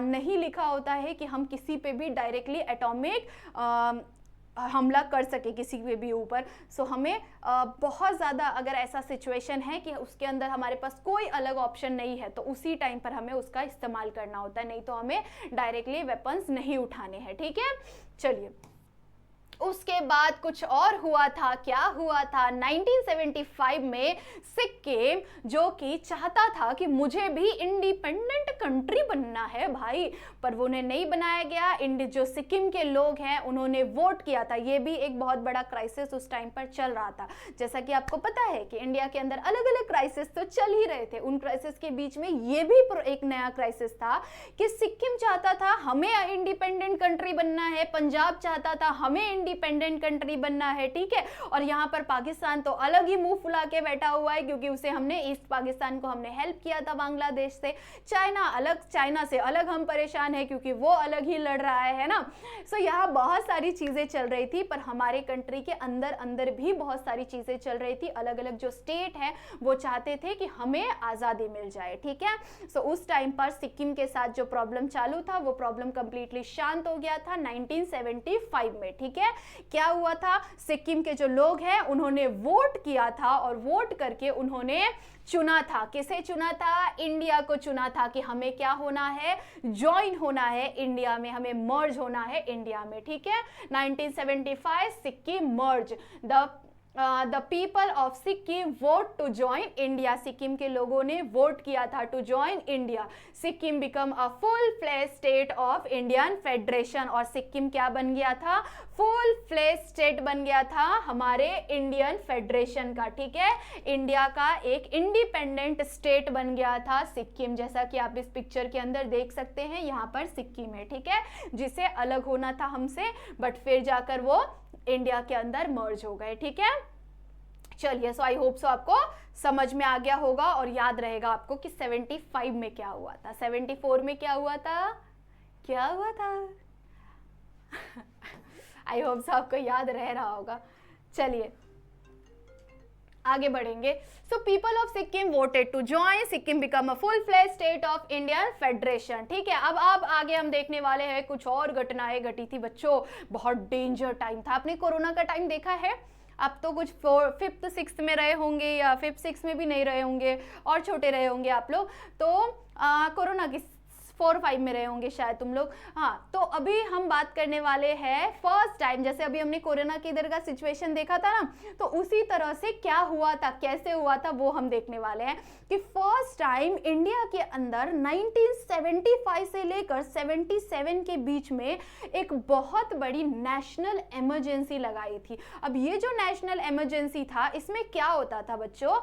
नहीं लिखा होता है कि हम किसी पे भी डायरेक्टली एटॉमिक हमला कर सके किसी पे भी ऊपर। सो हमें बहुत ज़्यादा अगर ऐसा सिचुएशन है कि उसके अंदर हमारे पास कोई अलग ऑप्शन नहीं है तो उसी टाइम पर हमें उसका इस्तेमाल करना होता है, नहीं तो हमें डायरेक्टली वेपन्स नहीं उठाने हैं। ठीक है, चलिए उसके बाद कुछ और हुआ था। क्या हुआ था, 1975 में सिक्किम जो कि चाहता था कि मुझे भी इंडिपेंडेंट कंट्री बनना है भाई, पर वो उन्हें नहीं बनाया गया। जो सिक्किम के लोग हैं उन्होंने वोट किया था। ये भी एक बहुत बड़ा क्राइसिस उस टाइम पर चल रहा था। जैसा कि आपको पता है कि इंडिया के अंदर अलग अलग क्राइसिस तो चल ही रहे थे, उन क्राइसिस के बीच में ये भी एक नया क्राइसिस था कि सिक्किम चाहता था हमें इंडिपेंडेंट कंट्री बनना है, पंजाब चाहता था हमें इंडिपेंडेंट कंट्री बनना है। ठीक है, और यहाँ पर पाकिस्तान तो अलग ही मुंह फुला के बैठा हुआ है क्योंकि उसे हमने ईस्ट पाकिस्तान को हमने हेल्प किया था बांग्लादेश से। चाइना से अलग हम परेशान है क्योंकि वो अलग ही लड़ रहा है ना। सो यहाँ बहुत सारी चीजें चल रही थी, पर हमारे कंट्री के अंदर अंदर भी बहुत सारी चीजें चल रही थी। अलग अलग जो स्टेट है वो चाहते थे कि हमें आजादी मिल जाए। ठीक है, सो उस टाइम पर सिक्किम के साथ जो प्रॉब्लम चालू था वो प्रॉब्लम कंप्लीटली शांत हो गया था 1975 में। ठीक है, क्या हुआ था, सिक्किम के जो लोग हैं उन्होंने वोट किया था और वोट करके उन्होंने चुना था। किसे चुना था, इंडिया को चुना था कि हमें क्या होना है, ज्वाइन होना है इंडिया में, हमें मर्ज होना है इंडिया में। ठीक है, 1975 Sikkim merge, the people of Sikkim vote to join India. Sikkim के लोगों ने वोट किया था to join India. Sikkim become a full fledge state of Indian federation, और सिक्किम क्या बन गया था, फुल फ्लेज स्टेट बन गया था हमारे इंडियन फेडरेशन का। ठीक है, इंडिया का एक इंडिपेंडेंट स्टेट बन गया था सिक्किम, जैसा कि आप इस पिक्चर के अंदर देख सकते हैं। यहाँ पर सिक्किम है, ठीक है, जिसे अलग होना था हमसे, बट फिर जाकर वो इंडिया के अंदर मर्ज हो गए। ठीक है, चलिए, सो आई होप सो आपको समझ में आ गया होगा और याद रहेगा आपको कि 75 में क्या हुआ था, 74 में क्या हुआ था, क्या हुआ था आई होप सो आपको याद रह रहा होगा। चलिए आगे बढ़ेंगे। So people of Sikkim voted to join, Sikkim become a full fledge state of Indian federation. ठीक है, अब आगे हम देखने वाले हैं कुछ और घटनाएं घटी थी बच्चों। बहुत डेंजर टाइम था, आपने कोरोना का टाइम देखा है, अब तो कुछ 5th 6th में रहे होंगे या 5th 6th में भी नहीं रहे होंगे और छोटे रहे होंगे आप लोग, तो कोरोना की 4 5 में रहे होंगे शायद तुम लोग। हाँ, तो अभी हम बात करने वाले हैं फर्स्ट टाइम, जैसे अभी हमने कोरोना के इधर का सिचुएशन देखा था ना, तो उसी तरह से क्या हुआ था, कैसे हुआ था, वो हम देखने वाले हैं कि फर्स्ट टाइम इंडिया के अंदर 1975 से लेकर 77 के बीच में एक बहुत बड़ी नेशनल इमरजेंसी लगाई थी। अब ये जो नेशनल इमरजेंसी था, इसमें क्या होता था बच्चों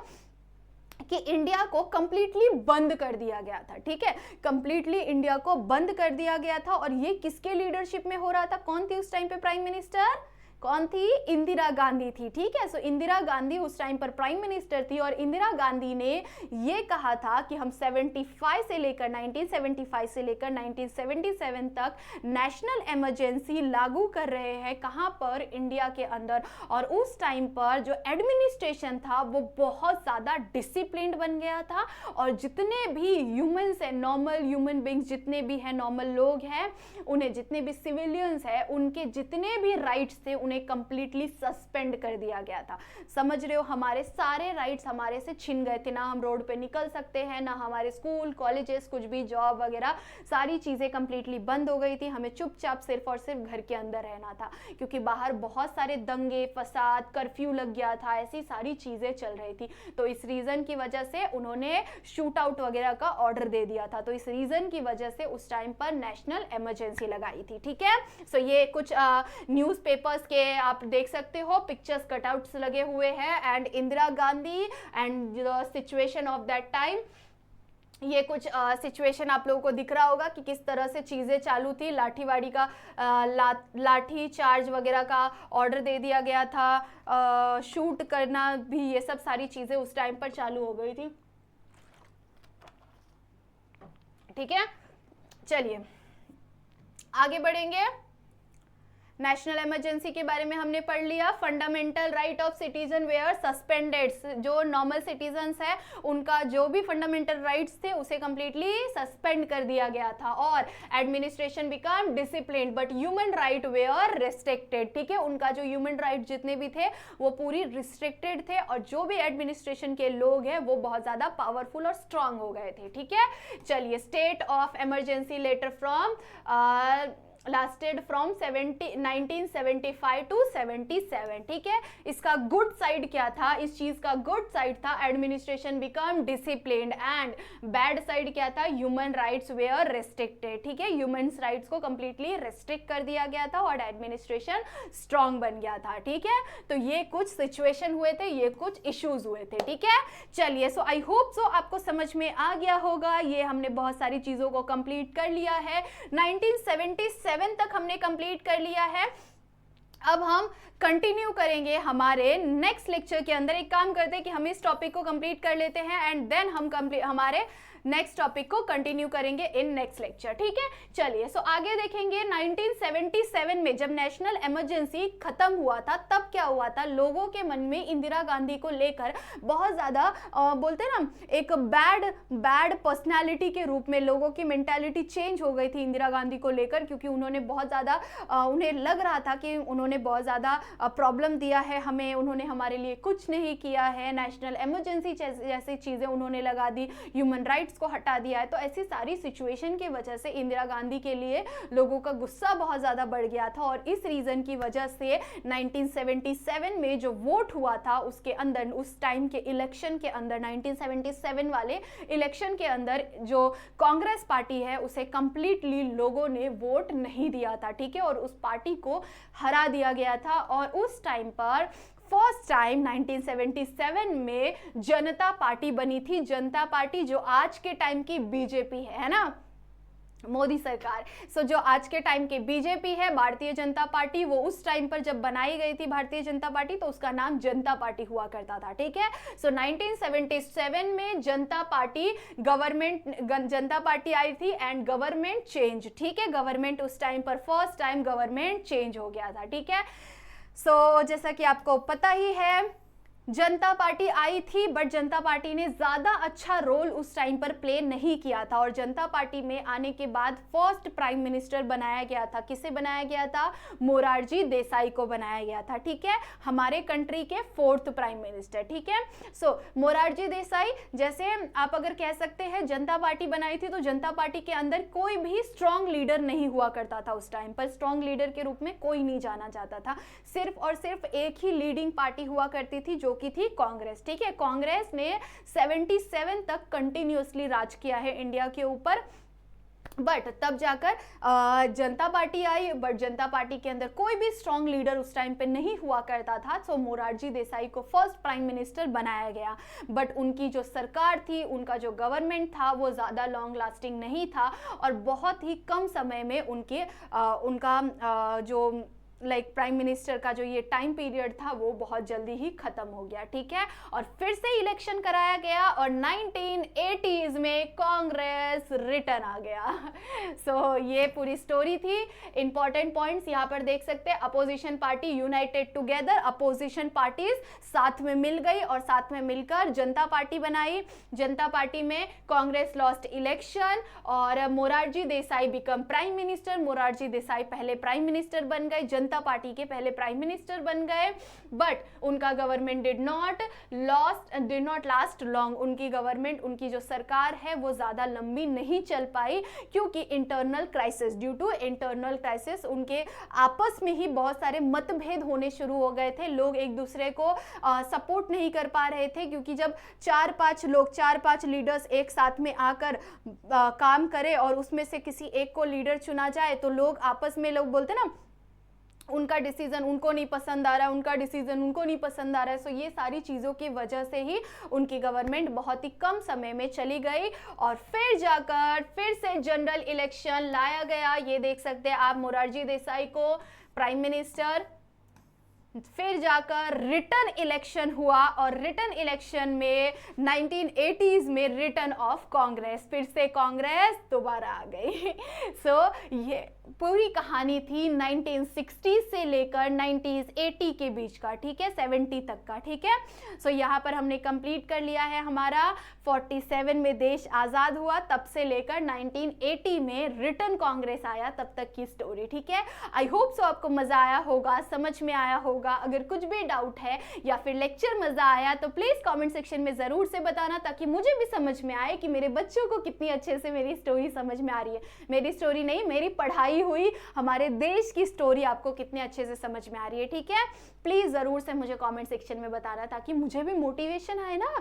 कि इंडिया को कंप्लीटली बंद कर दिया गया था। ठीक है, कंप्लीटली इंडिया को बंद कर दिया गया था, और ये किसके लीडरशिप में हो रहा था, कौन थी उस टाइम पे प्राइम मिनिस्टर, कौन थी, इंदिरा गांधी थी। ठीक है, सो इंदिरा गांधी उस टाइम पर प्राइम मिनिस्टर थी, और इंदिरा गांधी ने ये कहा था कि हम 1975 से लेकर 1977 तक नेशनल इमरजेंसी लागू कर रहे हैं। कहां पर, इंडिया के अंदर। और उस टाइम पर जो एडमिनिस्ट्रेशन था वो बहुत ज़्यादा डिसिप्लिन्ड बन गया था, और जितने भी ह्यूमन्स हैं, नॉर्मल ह्यूमन बींग्स जितने भी हैं, नॉर्मल लोग हैं, उन्हें जितने भी सिविलियंस हैं, उनके जितने भी राइट्स थे उन्हें कंप्लीटली सस्पेंड कर दिया गया था। समझ रहे हो, हमारे सारे राइट्स हमारे से छिन गए थे, ना हम रोड पे निकल सकते हैं, ना हमारे स्कूल कॉलेजेस कुछ भी जॉब वगैरह सारी चीज़ें कंप्लीटली बंद हो गई थी। हमें चुपचाप सिर्फ और सिर्फ घर के अंदर रहना था, क्योंकि बाहर बहुत सारे दंगे फसाद, कर्फ्यू लग गया था, ऐसी सारी चीज़ें चल रही थी। तो इस रीज़न की वजह से उन्होंने शूट आउट वगैरह का ऑर्डर दे दिया था। तो इस रीज़न की वजह से उस टाइम पर नेशनल इमरजेंसी लगाई थी। ठीक है, सो ये कुछ न्यूज़पेपर्स के आप देख सकते हो, पिक्चर्स कटआउट्स लगे हुए हैं and Indira Gandhi and the situation of that time. ये कुछ सिचुएशन आप लोगों को दिख रहा होगा कि किस तरह से चीज़ें चालू थी। लाठीवाड़ी का लाठी चार्ज वगैरह का ऑर्डर दे दिया गया था, शूट करना भी, ये सब सारी चीज़ें उस टाइम पर चालू हो गई थी। ठीक है, चलिए आगे बढ़ेंगे। नेशनल इमरजेंसी के बारे में हमने पढ़ लिया। Fundamental right of citizen were suspended, जो नॉर्मल सिटीजन्स है उनका जो भी फंडामेंटल राइट्स थे उसे कंप्लीटली सस्पेंड कर दिया गया था। और administration become disciplined but human right were restricted. ठीक है, उनका जो ह्यूमन राइट जितने भी थे वो पूरी रिस्ट्रिक्टेड थे, और जो भी एडमिनिस्ट्रेशन के लोग हैं वो बहुत ज़्यादा पावरफुल और स्ट्रांग हो गए थे। ठीक है, चलिए, state of emergency later from lasted from 1975 to 77। ठीक है, इसका गुड साइड क्या था? इस चीज का गुड साइड था administration become disciplined, and bad side क्या था? Human rights were restricted. ठीक है, ह्यूमन राइट्स को कंप्लीटली रिस्ट्रिक्ट कर दिया गया था और एडमिनिस्ट्रेशन स्ट्रांग बन गया था। ठीक है, तो ये कुछ सिचुएशन हुए थे, ये कुछ इश्यूज हुए थे। ठीक है, चलिए, सो आई होप सो आपको समझ में आ गया होगा। ये हमने बहुत सारी चीजों को कंप्लीट कर लिया है। 1977 तक हमने कंप्लीट कर लिया है। अब हम कंटिन्यू करेंगे हमारे नेक्स्ट लेक्चर के अंदर। एक काम करते हैं कि हम इस टॉपिक को कंप्लीट कर लेते हैं एंड देन हम हमारे नेक्स्ट टॉपिक को कंटिन्यू करेंगे इन नेक्स्ट लेक्चर। ठीक है, चलिए, सो आगे देखेंगे। 1977 में जब नेशनल इमरजेंसी खत्म हुआ था तब क्या हुआ था? लोगों के मन में इंदिरा गांधी को लेकर बहुत ज्यादा बोलते हैं ना, एक बैड पर्सनालिटी के रूप में लोगों की मेंटालिटी चेंज हो गई थी इंदिरा गांधी को लेकर, क्योंकि उन्होंने बहुत ज्यादा उन्हें लग रहा था कि उन्होंने बहुत ज्यादा प्रॉब्लम दिया है हमें, उन्होंने हमारे लिए कुछ नहीं किया है, नेशनल इमरजेंसी जैसी चीजें उन्होंने लगा दी, ह्यूमन राइट्स को हटा दिया है। तो ऐसी सारी सिचुएशन की वजह से इंदिरा गांधी के लिए लोगों का गुस्सा बहुत ज्यादा बढ़ गया था, और इस रीजन की वजह से 1977 में जो वोट हुआ था उसके अंदर, उस टाइम के इलेक्शन के अंदर, 1977 वाले इलेक्शन के अंदर जो कांग्रेस पार्टी है उसे कंप्लीटली लोगों ने वोट नहीं दिया था। ठीक है, और उस पार्टी को हरा दिया गया था। और उस टाइम पर फर्स्ट टाइम 1977 में जनता पार्टी बनी थी। जनता पार्टी जो आज के टाइम की बीजेपी है ना, मोदी सरकार। सो जो आज के टाइम के बीजेपी है, भारतीय जनता पार्टी, वो उस टाइम पर जब बनाई गई थी भारतीय जनता पार्टी तो उसका नाम जनता पार्टी हुआ करता था। ठीक है, सो 1977 में जनता पार्टी जनता पार्टी आई थी एंड गवर्नमेंट चेंज। ठीक है, गवर्नमेंट उस टाइम पर फर्स्ट टाइम गवर्नमेंट चेंज हो गया था। ठीक है, सो जैसा कि आपको पता ही है, जनता पार्टी आई थी बट जनता पार्टी ने ज़्यादा अच्छा रोल उस टाइम पर प्ले नहीं किया था, और जनता पार्टी में आने के बाद फर्स्ट प्राइम मिनिस्टर बनाया गया था। किसे बनाया गया था? मोरारजी देसाई को बनाया गया था। ठीक है, हमारे कंट्री के 4th प्राइम मिनिस्टर। ठीक है, सो मोरारजी देसाई, जैसे आप अगर कह सकते हैं जनता पार्टी बनाई थी तो जनता पार्टी के अंदर कोई भी स्ट्रॉन्ग लीडर नहीं हुआ करता था। उस टाइम पर स्ट्रॉन्ग लीडर के रूप में कोई नहीं जाना चाहता था, सिर्फ और सिर्फ एक ही लीडिंग पार्टी हुआ करती थी जो की थी कांग्रेस। ठीक है, कांग्रेस ने 77 तक कंटिन्यूअसली राज किया है इंडिया के ऊपर, बट तब जाकर जनता party I, but Janata party के अंदर कोई भी स्ट्रॉन्ग लीडर उस टाइम पे नहीं हुआ करता था। सो मोरारजी देसाई को फर्स्ट प्राइम मिनिस्टर बनाया गया, बट उनकी जो सरकार थी, उनका जो गवर्नमेंट था वो ज़्यादा लॉन्ग लास्टिंग नहीं था, और बहुत ही कम समय में उनका जो प्राइम मिनिस्टर का जो ये टाइम पीरियड था वो बहुत जल्दी ही खत्म हो गया। ठीक है, और फिर से इलेक्शन कराया गया और 1980s में कांग्रेस रिटर्न आ गया। सो ये पूरी स्टोरी थी। इंपॉर्टेंट पॉइंट्स यहाँ पर देख सकते हैं। Opposition party United together, opposition parties साथ में मिल गई और साथ में मिलकर जनता पार्टी बनाई। जनता पार्टी में कांग्रेस लॉस्ट इलेक्शन और Morarji Desai become prime minister. Morarji Desai पहले प्राइम मिनिस्टर बन गए। जनता पार्टी के पहले प्राइम मिनिस्टर बन गए, बट उनका government did not last long. उनकी गवर्नमेंट, उनकी जो सरकार है वो ज़्यादा लंबी नहीं चल पाई, क्योंकि internal crisis, due to internal crisis उनके आपस में ही बहुत सारे मतभेद होने शुरू हो गए थे। लोग एक दूसरे को सपोर्ट नहीं कर पा रहे थे, क्योंकि जब 4-5 लीडर्स एक साथ में आकर काम करें और उसमें से किसी एक को लीडर चुना जाए तो लोग आपस में, लोग बोलते ना उनका डिसीजन उनको नहीं पसंद आ रहा है, उनका डिसीजन उनको नहीं पसंद आ रहा है। सो ये सारी चीज़ों की वजह से ही उनकी गवर्नमेंट बहुत ही कम समय में चली गई और फिर जाकर फिर से जनरल इलेक्शन लाया गया। ये देख सकते हैं आप, मोरारजी देसाई को प्राइम मिनिस्टर, फिर जाकर रिटर्न इलेक्शन हुआ और रिटर्न इलेक्शन में 1980s में रिटर्न ऑफ कांग्रेस, फिर से कांग्रेस दोबारा आ गई। सो ये पूरी कहानी थी 1960 से लेकर 90s 80 के बीच का, ठीक है, 70 तक का, ठीक है। सो यहाँ पर हमने कंप्लीट कर लिया है हमारा 47 में देश आज़ाद हुआ, तब से लेकर 1980 में रिटर्न कांग्रेस आया, तब तक की स्टोरी, ठीक है। आई होप सो आपको मज़ा आया होगा, समझ में आया होगा। अगर कुछ भी डाउट है या फिर लेक्चर मज़ा आया तो प्लीज़ कमेंट सेक्शन में ज़रूर से बताना, ताकि मुझे भी समझ में आए कि मेरे बच्चों को कितनी अच्छे से मेरी स्टोरी समझ में आ रही है। मेरी स्टोरी नहीं, मेरी पढ़ाई हुई हमारे देश की स्टोरी आपको कितने अच्छे से समझ में आ रही है, ठीक है। प्लीज़ ज़रूर से मुझे कमेंट सेक्शन में बताना, ताकि मुझे भी मोटिवेशन आए ना,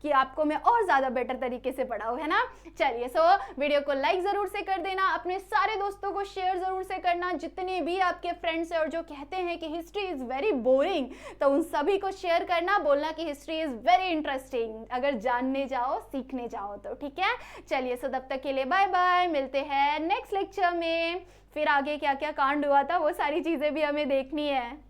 कि आपको मैं और ज़्यादा बेटर तरीके से पढ़ाऊँ, है ना। चलिए, सो वीडियो को लाइक ज़रूर से कर देना, अपने सारे दोस्तों को शेयर ज़रूर से करना, जितने भी आपके फ्रेंड्स हैं और जो कहते हैं कि हिस्ट्री इज़ वेरी बोरिंग, तो उन सभी को शेयर करना, बोलना कि हिस्ट्री इज़ वेरी इंटरेस्टिंग, अगर जानने जाओ, सीखने जाओ तो, ठीक है। चलिए, सो तब तक के लिए बाय बाय, मिलते हैं नेक्स्ट लेक्चर में। फिर आगे क्या क्या कांड हुआ था वो सारी चीज़ें भी हमें देखनी है।